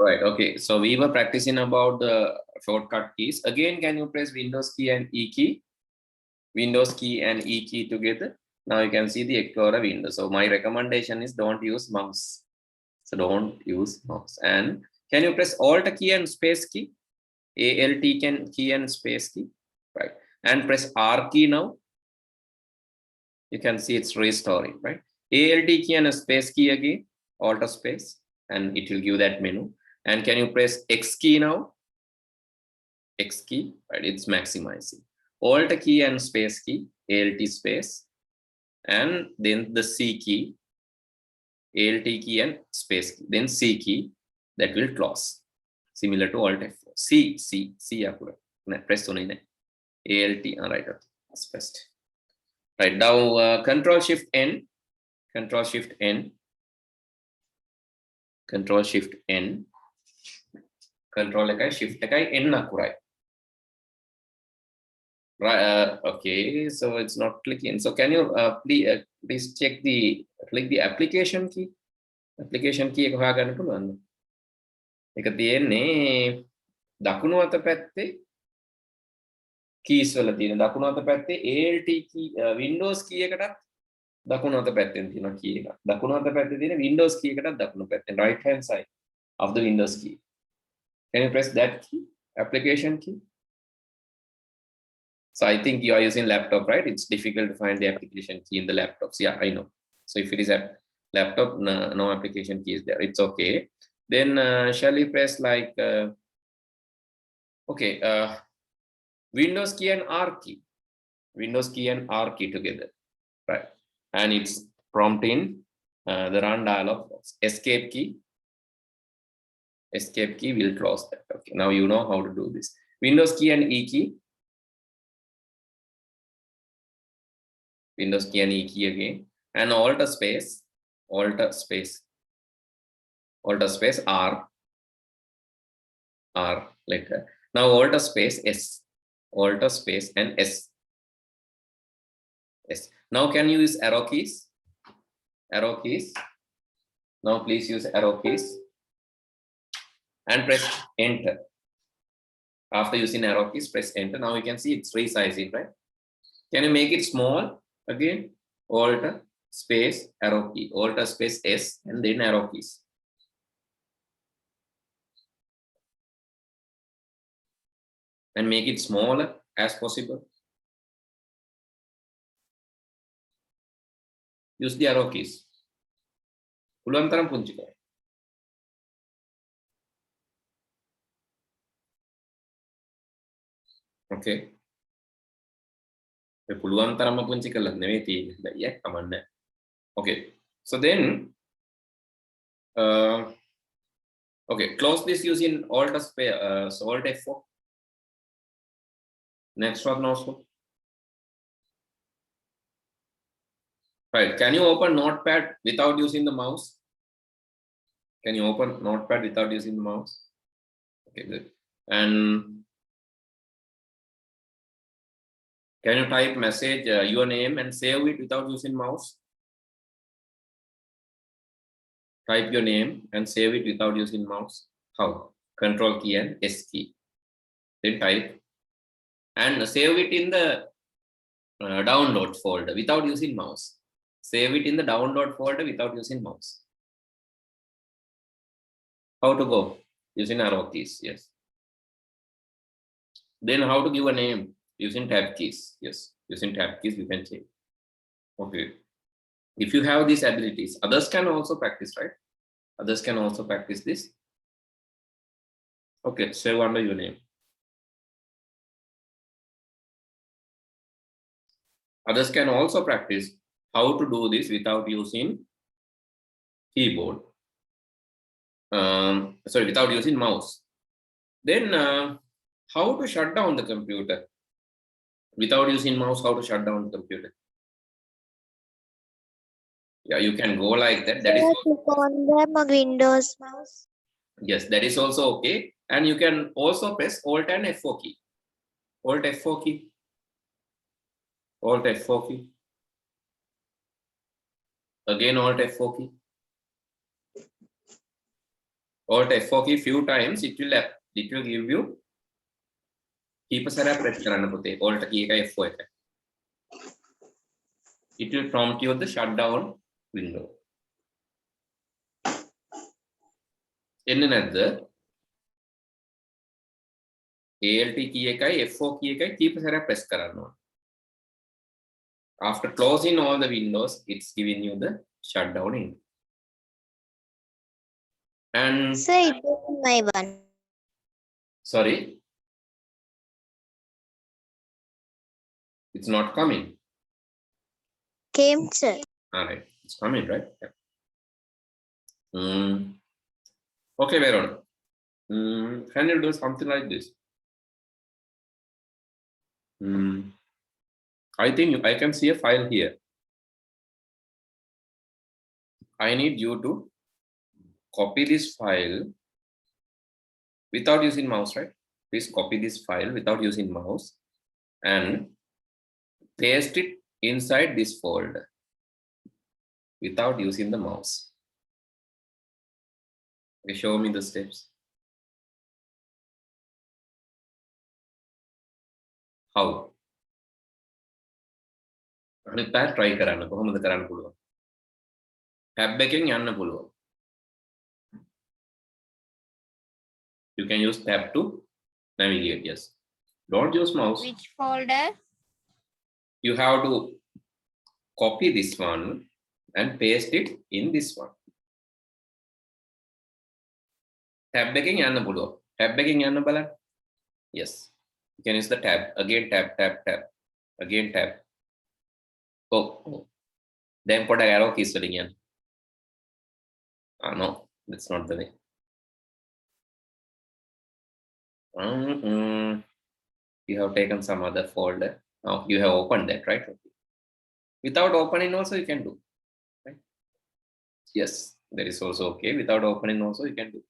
Right. Okay. So we were practicing about the shortcut keys. Again, can you press Windows key and E key? Windows key and E key together. Now you can see the Explorer window. So my recommendation is don't use mouse. So don't use mouse. And can you press Alt key and space key? Alt key and space key. Right. And press R key now. You can see it's restoring, right? Alt key and a space key again. Alt space. And it will give that menu. And can you press X key now? X key, right? It's maximizing. Alt key and space key, Alt space, and then the C key, Alt key and space key, then C key, that will close. Similar to Alt F4. C accurate. Press on it. Alt, right, that's best. Right, now Control Shift N, Control Shift N, Control Shift N, Control Shift N akurai. Right. Okay. So it's not clicking. So can you please check click the application key? Application key එක හොයාගන්න පුළුවන්ද? ඒක තියෙන්නේ දකුණු අත පැත්තේ keys වල තියෙන දකුණු අත පැත්තේ Alt key Windows key එකටත් දකුණු අත පැත්තෙන් තියෙන key එක. දකුණු අත පැත්තේ තියෙන Windows key එකටත් දකුණු පැත්තෙන් right hand side of the Windows key. Can you press that key? Application key. So I think you are using laptop, right? It's difficult to find the application key in the laptops. Yeah, I know. So if it is a laptop, no application key is there. It's okay. Then shall we press like, Windows key and R key. Windows key and R key together, right? And it's prompting the run dialog box. Escape key. Escape key will close that. Okay, now you know how to do this. Windows key and E key. Windows key and E key again, and Alt space R, like that. Now Alt space S, Alt space and S. Now can you use arrow keys? Arrow keys. Now please use arrow keys and press Enter. After using arrow keys, press Enter. Now you can see it's resizing, right? Can you make it small? Again, Alt space arrow key, Alt space S, and then arrow keys. And make it smaller as possible. Use the arrow keys. පුළුවන් තරම් පුංචි කරන්න. Okay. පුළුවන් තරම්ම පුංචි කරලා නෙවෙයි තියෙන්නේ. Yeah, කමන්න. Okay. So then okay, close this using Alt space Alt F4. Next one also. Right. Can you open Notepad without using the mouse? Can you open Notepad without using the mouse? Okay, good. And can you type message your name and save it without using mouse? Type your name and save it without using mouse. How? Control key and S key. Then type and save it in the downloads folder without using mouse. Save it in the download folder without using mouse. How to go? Using arrow keys, yes. Then how to give a name? Using tab keys, yes. Using tab keys, you can change. Okay. If you have these abilities, others can also practice, right? Others can also practice this. Okay, save under your name. Others can also practice how to do this without using keyboard. Sorry, without using mouse. Then how to shut down the computer? Without using mouse, how to shut down the computer? Yeah, you can go like that. That is click on the Windows mouse. Yes, that is also okay. And you can also press Alt and F4 key. Alt F4 key. Alt F4 key. Again Alt F4 key. Alt F4 key few times, it will give you keep a sara press karanna puthe. Alt key එක F4 එක. It will prompt you the shutdown window. එන්නේ නැද්ද? Alt key එකයි F4 key එකයි keep a sara press කරන්න ඕන. After closing all the windows, it's giving you the shutdown in. And Sir, it is my one. sorry, it's not coming. Came, sir. All right, it's coming, right? Yeah. Okay, Veron. Can you do something like this? I think I can see a file here. I need you to copy this file without using mouse, right? Please copy this file without using mouse and paste it inside this folder without using the mouse. Okay, show me the steps. How? අනිත් පැය try කරන්න කොහොමද කරන්න පුළුවන්. tab එකෙන් යන්න පුළුවන්. You can use tab to navigate. Yes. Don't use mouse. Which folder? You have to copy this one and paste it in this one. Tab එකෙන් යන්න පුළුවන්. Tab එකෙන් යන්න බලන්න. Yes. You can use the tab. Again tab, tab, tab. Again tab. Oh. Then put a arrow keys වලින් යන්න. No, that's not the way. You have taken some other folder. Now you have opened that, right? Without opening also you can do, right? Yes, that is also okay. Without opening also you can do.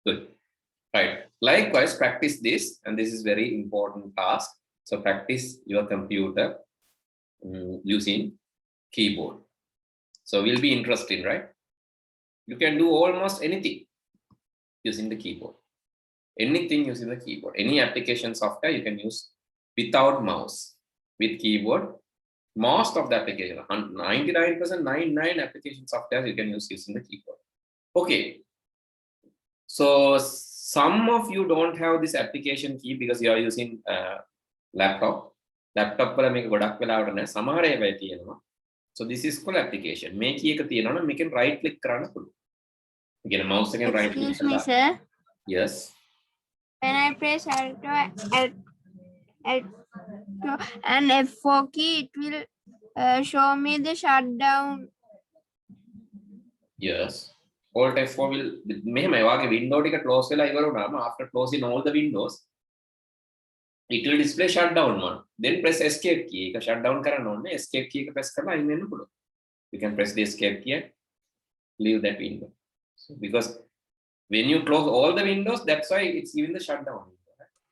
Good. Right. Likewise, practice this, and this is very important task. So practice your computer using keyboard. So will be interesting, right? You can do almost anything using the keyboard. Anything using the keyboard. Any application software you can use without mouse. With keyboard, most of the application, 99% application software you can use using the keyboard. Okay. So some of you don't have this application key because you are using laptop. Laptop වල මේක ගොඩක් වෙලාවට නැහැ. සමහර ඒවා තියෙනවා. So this is called application. මේ key එක තියෙනවා නම් මේකෙන් right click කරන්න පුළුවන්. Again, mouse again right click. Excuse me, sir. Yes. When I press Alt and F4 key, it will show me the shutdown. Yes. Alt F4 will මෙහෙමයි වාගේ window ටික close වෙලා ඉවර වුණාම after closing all the windows it will display shutdown one. Then press escape key. එක shutdown කරන්න ඕනේ. Escape key එක press කරලා අයින් වෙන්න පුළුවන්. You can press the escape key and leave that window. So because when you close all the windows, that's why it's giving the shutdown.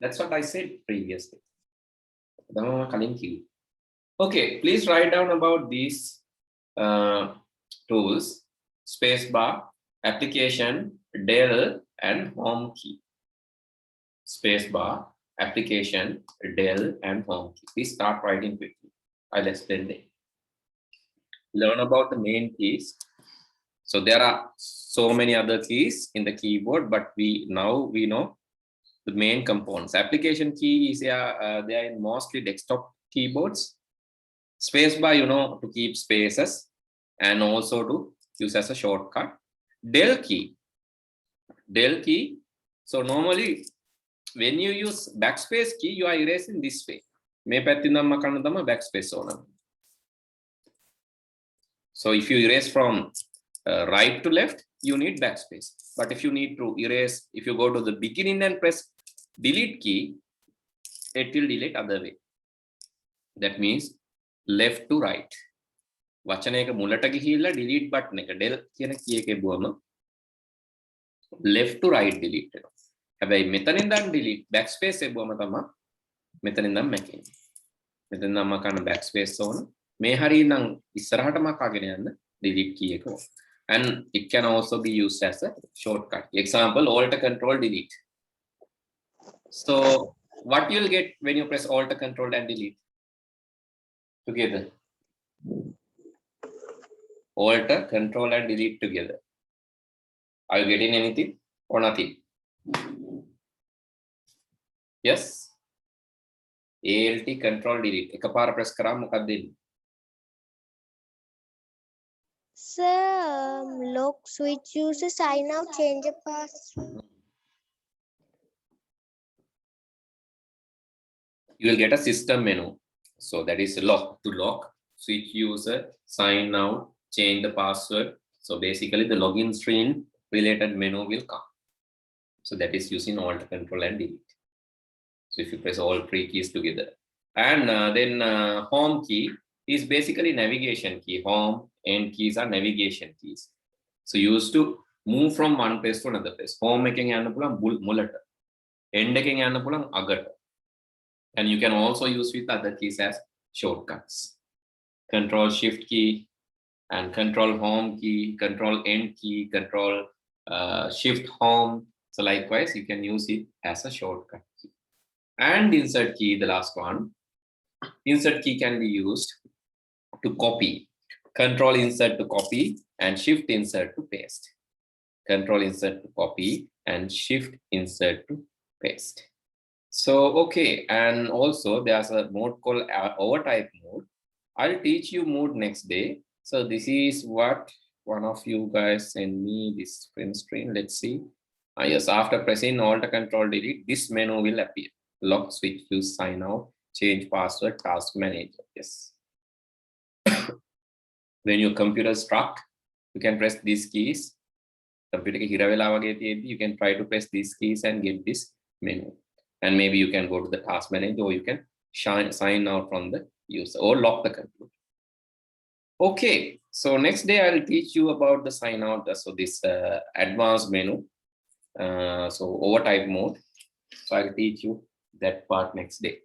That's what I said previously. Okay, please write down about these tools: spacebar, application, del, and home key. Spacebar, application, del, and home key. Please start writing quickly. I'll explain them. Learn about the main keys. So there are so many other keys in the keyboard, but we know the main components. Application key is they are in mostly desktop keyboards. Spacebar, to keep spaces and also to use as a shortcut. Del key. So normally when you use backspace key, you are erasing this way. මේ පැත්තෙන් නම් මකන්න තමයි backspace ඕන. So if you erase from right to left, you need backspace. But if you need to erase, if you go to the beginning and press delete key, it will delete other way. That means left to right. වචන එක මුලට ගිහිල්ලා delete button එක del කියන key එකේ බුවම left to right delete වෙනවා. හැබැයි මෙතනින් ඉඳන් delete backspace එක බුවම තමයි මෙතනින් ඉඳන් මැකෙන්නේ. මෙතනින් නම් කරන backspace ඕන. මේ හරිය නම් ඉස්සරහට මකාගෙන යන්න delete key එක ඕන. and it can also be used as a shortcut. Example, Alt Control Delete. So what you'll get when you press Alt Control and Delete together? Alt Control and Delete together. Are you getting anything or nothing? Yes. Alt Control Delete. එකපාර press කරාම මොකක්ද වෙන්නේ? Sir, lock switch user sign out, change the password. You will get a system menu. So that is lock, to lock, switch user, sign out, change the password. So basically the login screen related menu will come. So that is using Alt Control and Delete. So if you press all three keys together, and then home key is basically navigation key. Home, end keys are navigation keys. So you used to move from one place to another place. Home එකෙන් යන්න පුළුවන් මුලට. End එකෙන් යන්න පුළුවන් අගට. And you can also use with other keys as shortcuts. Control Shift key and Control Home key, Control End key, Control Shift Home. So likewise, you can use it as a shortcut key. And Insert key, the last one. Insert key can be used to copy. Control Insert to copy and Shift Insert to paste. Control Insert to copy and Shift Insert to paste. So, okay, and also there's a mode called overtype mode. I'll teach you mode next day. So this is what one of you guys send me this print screen. Let's see. Yes, after pressing Alt Control Delete, this menu will appear. Lock, switch, use, sign out, change password, task manager. Yes. When your computer is stuck, you can press these keys. Computer ke hira vela wage tiyeddi, you can try to press these keys and get this menu. And maybe you can go to the task manager, or you can sign out from the user or lock the computer. Okay, so next day I'll teach you about the sign out. So this advanced menu, so overtype mode. So I'll teach you that part next day.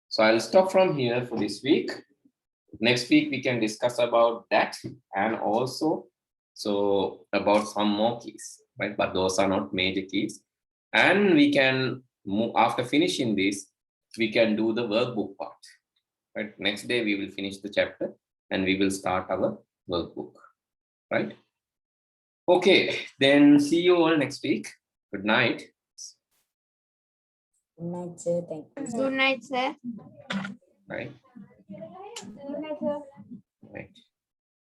So I'll stop from here for this week. Next week we can discuss about that, and also so about some more keys, right? But those are not major keys. And we can move, after finishing this, we can do the workbook part. Right? Next day we will finish the chapter and we will start our workbook. Right? Okay, then see you all next week. Good night. Good night, sir. Thank you. Good night, sir. Right. Good night, sir. Right.